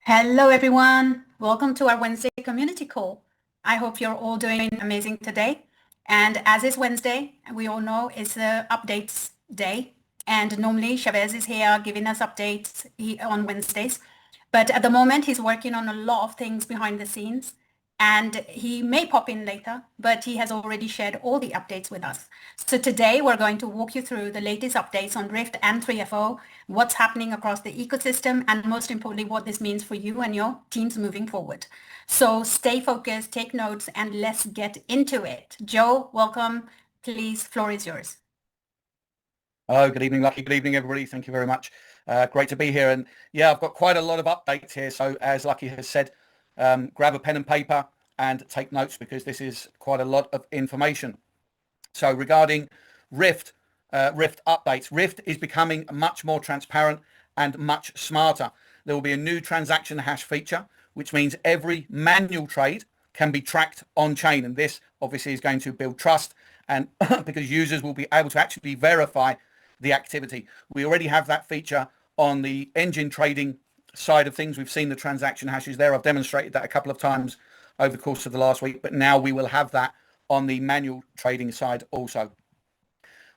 Hello, everyone. Welcome to our Wednesday community call. I hope you're all doing amazing today. And as it's Wednesday, we all know it's the updates day. And normally Chavez is here giving us updates on Wednesdays. But at the moment, he's working on a lot of things behind the scenes. And he may pop in later, but he has already shared all the updates with us. So today we're going to walk you through the latest updates on Rift and 3FO, what's happening across the ecosystem, and most importantly, what this means for you and your teams moving forward. So stay focused, take notes, and let's get into it. Joe, welcome. Please, floor is yours. Oh, good evening, Lucky. Good evening, everybody. Thank you very much. Great to be here. And yeah, I've got quite a lot of updates here. So as Lucky has said, grab a pen and paper and take notes because this is quite a lot of information. So regarding Rift updates, Rift is becoming much more transparent and much smarter. There will be a new transaction hash feature, which means every manual trade can be tracked on chain. And this obviously is going to build trust, and because users will be able to actually verify the activity. We already have that feature on the engine trading side of things. We've seen the transaction hashes there. I've demonstrated that a couple of times over the course of the last week, but now we will have that on the manual trading side also.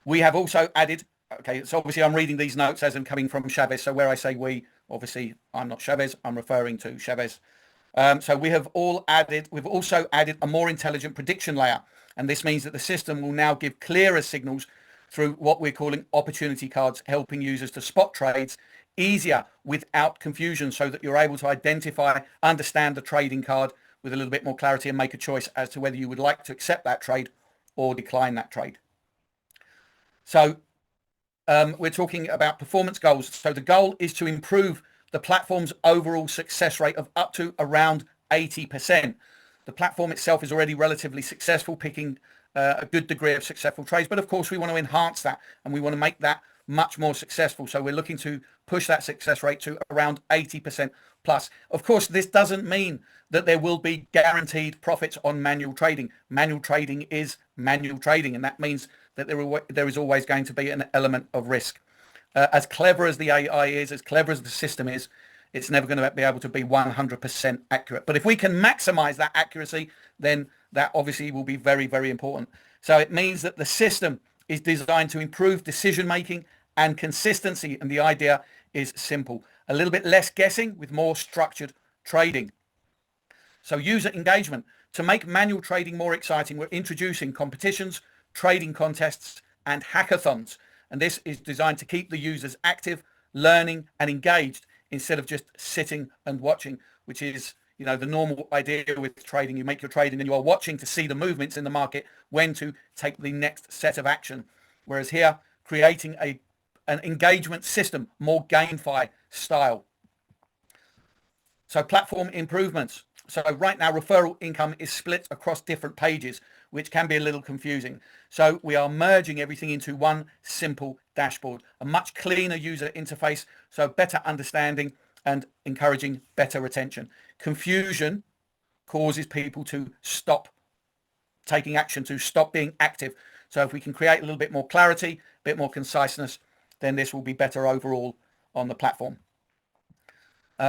We have also added, okay, so obviously I'm reading these notes as I'm coming from Chavez. So where I say we, obviously I'm not Chavez, I'm referring to Chavez. So we've also added a more intelligent prediction layer. And this means that the system will now give clearer signals through what we're calling opportunity cards, helping users to spot trades easier without confusion so that you're able to identify, understand the trading card with a little bit more clarity and make a choice as to whether you would like to accept that trade or decline that trade. So we're talking about performance goals. So the goal is to improve the platform's overall success rate of up to around 80%. The platform itself is already relatively successful, picking a good degree of successful trades. But of course, we want to enhance that and we want to make that much more successful. So we're looking to push that success rate to around 80% plus. Of course, this doesn't mean that there will be guaranteed profits on manual trading. Manual trading is manual trading, and that means that there is always going to be an element of risk. As clever as the AI is, as clever as the system is, it's never going to be able to be 100% accurate. But if we can maximize that accuracy, then that obviously will be very, very important. So it means that the system is designed to improve decision making and consistency. And the idea is simple: a little bit less guessing with more structured trading. So user engagement. To make manual trading more exciting, we're introducing competitions, trading contests, and hackathons. And this is designed to keep the users active, learning, and engaged instead of just sitting and watching, which is, the normal idea with trading. You make your trade and then you are watching to see the movements in the market, when to take the next set of action. Whereas here, creating an engagement system, more GameFi style. So platform improvements. So right now, referral income is split across different pages, which can be a little confusing. So we are merging everything into one simple dashboard, a much cleaner user interface, so better understanding and encouraging better retention. Confusion causes people to stop taking action, to stop being active. So if we can create a little bit more clarity, a bit more conciseness, then this will be better overall on the platform.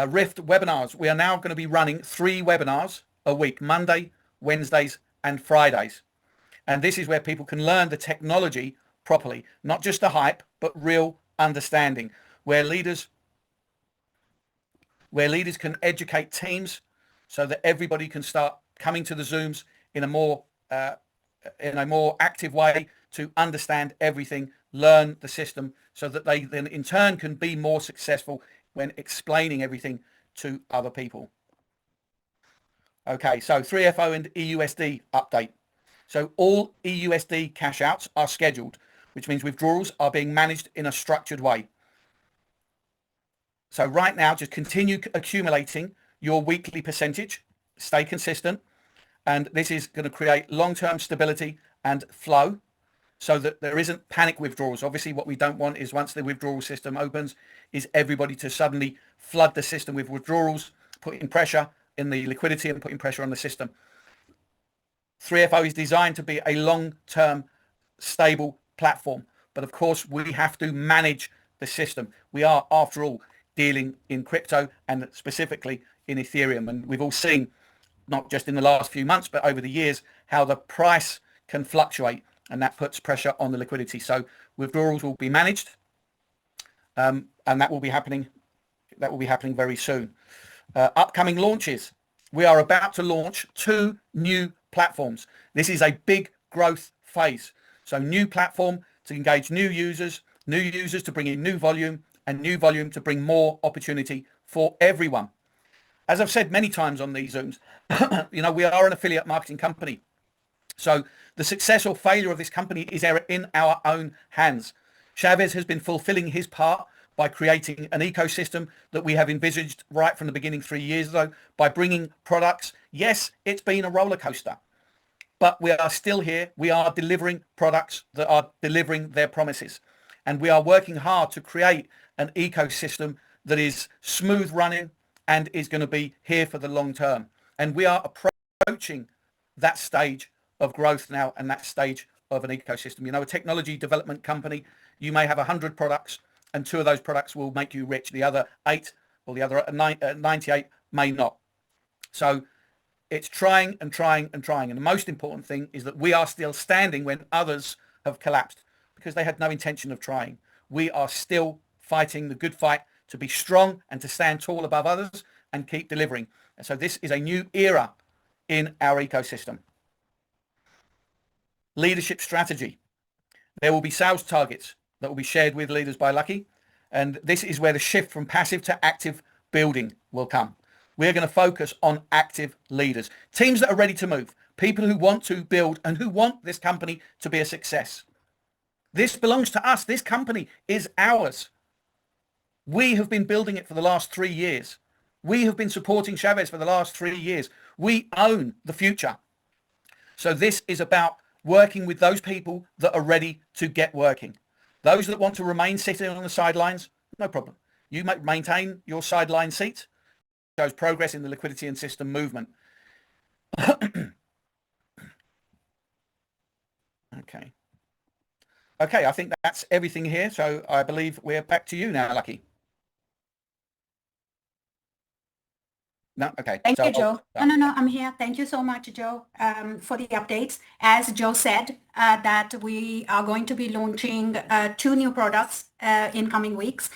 Rift webinars. We are now going to be running 3 webinars a week: Monday, Wednesdays, and Fridays. And this is where people can learn the technology properly, not just the hype, but real understanding, where leaders can educate teams so that everybody can start coming to the Zooms in a more active way to understand everything, learn the system, so that they then in turn can be more successful when explaining everything to other people. Okay, so 3FO and EUSD update. So all EUSD cash outs are scheduled, which means withdrawals are being managed in a structured way. So right now, just continue accumulating your weekly percentage, stay consistent, and this is going to create long-term stability and flow so that there isn't panic withdrawals. Obviously, what we don't want is, once the withdrawal system opens, is everybody to suddenly flood the system with withdrawals, putting pressure in the liquidity and putting pressure on the system. 3FO is designed to be a long-term stable platform, but of course we have to manage the system. We are, after all, dealing in crypto and specifically in Ethereum. And we've all seen, not just in the last few months, but over the years, how the price can fluctuate, and that puts pressure on the liquidity. So withdrawals will be managed, and that will be happening. That will be happening very soon. Upcoming launches. We are about to launch 2 new platforms. This is a big growth phase. So new platform to engage new users to bring in new volume, and new volume to bring more opportunity for everyone. As I've said many times on these Zooms, we are an affiliate marketing company. So the success or failure of this company is in our own hands. Chavez has been fulfilling his part by creating an ecosystem that we have envisaged right from the beginning 3 years ago, by bringing products. Yes, it's been a roller coaster, but we are still here. We are delivering products that are delivering their promises. And we are working hard to create an ecosystem that is smooth running and is going to be here for the long term. And we are approaching that stage of growth now, and that stage of an ecosystem. A technology development company, you may have 100 products, and 2 of those products will make you rich. The other 8 or the other 98 may not. So it's trying and trying and trying. And the most important thing is that we are still standing when others have collapsed, because they had no intention of trying. We are still fighting the good fight to be strong and to stand tall above others and keep delivering. And so this is a new era in our ecosystem. Leadership strategy. There will be sales targets that will be shared with leaders by Lucky. And this is where the shift from passive to active building will come. We're going to focus on active leaders, teams that are ready to move, people who want to build and who want this company to be a success. This belongs to us. This company is ours. We have been building it for the last 3 years. We have been supporting Chavez for the last 3 years. We own the future. So this is about working with those people that are ready to get working. Those that want to remain sitting on the sidelines, no problem. You might maintain your sideline seat. Shows progress in the liquidity and system movement. Okay, I think that's everything here. So I believe we're back to you now, Lucky. No, okay. Thank you, Joe. No, I'm here. Thank you so much, Joe, for the updates. As Joe said, that we are going to be launching 2 new products in coming weeks.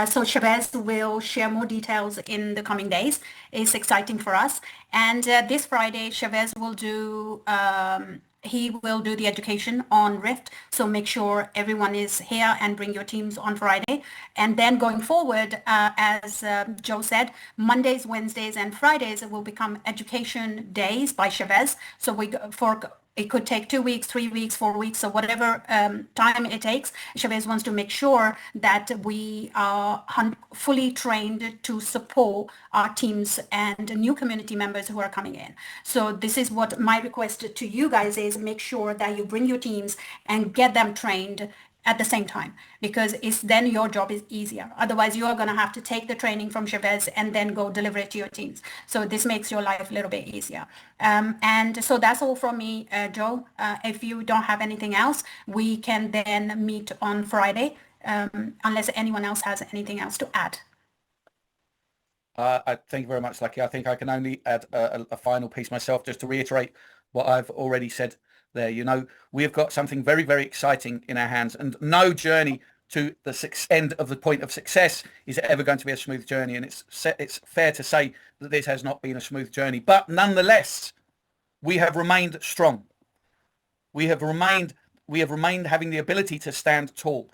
So Chavez will share more details in the coming days. It's exciting for us. And this Friday, Chavez will do he will do the education on Rift. So make sure everyone is here and bring your teams on Friday. And then going forward, as Joe said, Mondays, Wednesdays, and Fridays will become education days by Chavez. So it could take 2 weeks, 3 weeks, 4 weeks, or whatever time it takes. Chavez wants to make sure that we are fully trained to support our teams and new community members who are coming in. So this is what my request to you guys is: make sure that you bring your teams and get them trained at the same time, because then your job is easier. Otherwise, you are going to have to take the training from Chavez and then go deliver it to your teams. So this makes your life a little bit easier. And so that's all from me, Joe. If you don't have anything else, we can then meet on Friday, unless anyone else has anything else to add. I thank you very much, Lucky. I think I can only add a final piece myself, just to reiterate what I've already said there. We have got something very, very exciting in our hands, and no journey to the end of the point of success is ever going to be a smooth journey. And it's fair to say that this has not been a smooth journey, but nonetheless, we have remained strong. We have remained having the ability to stand tall.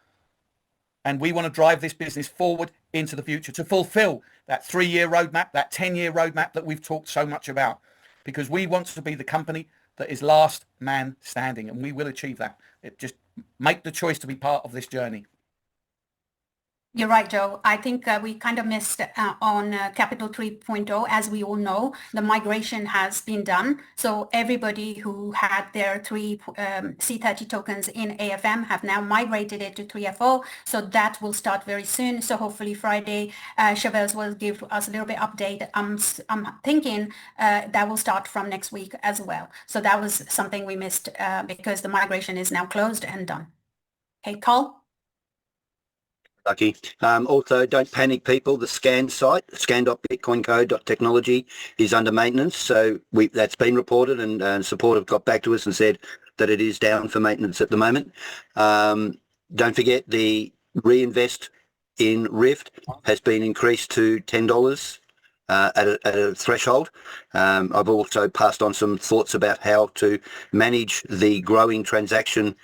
And we want to drive this business forward into the future to fulfill that 3-year roadmap, that 10-year roadmap that we've talked so much about, because we want to be the company that is last man standing, and we will achieve that. Just make the choice to be part of this journey. You're right, Joe. I think we kind of missed on Capital 3.0. As we all know, the migration has been done. So everybody who had their C30 tokens in AFM have now migrated it to 3FO. So that will start very soon. So hopefully Friday, Chavez will give us a little bit update. I'm thinking that will start from next week as well. So that was something we missed because the migration is now closed and done. Okay, Carl? Lucky. Also, don't panic, people. The scan site, scan.bitcoincode.technology, is under maintenance. So that's been reported, and support have got back to us and said that it is down for maintenance at the moment. Don't forget the reinvest in Rift has been increased to $10 at a threshold. I've also passed on some thoughts about how to manage the growing transaction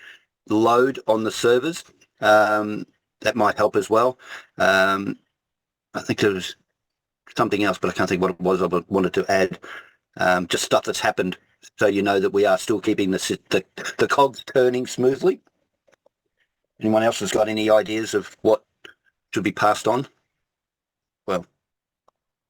load on the servers. That might help as well. I think there was something else, but I can't think what it was I wanted to add. Just stuff that's happened, so you know that we are still keeping the cogs turning smoothly. Anyone else has got any ideas of what should be passed on? Well,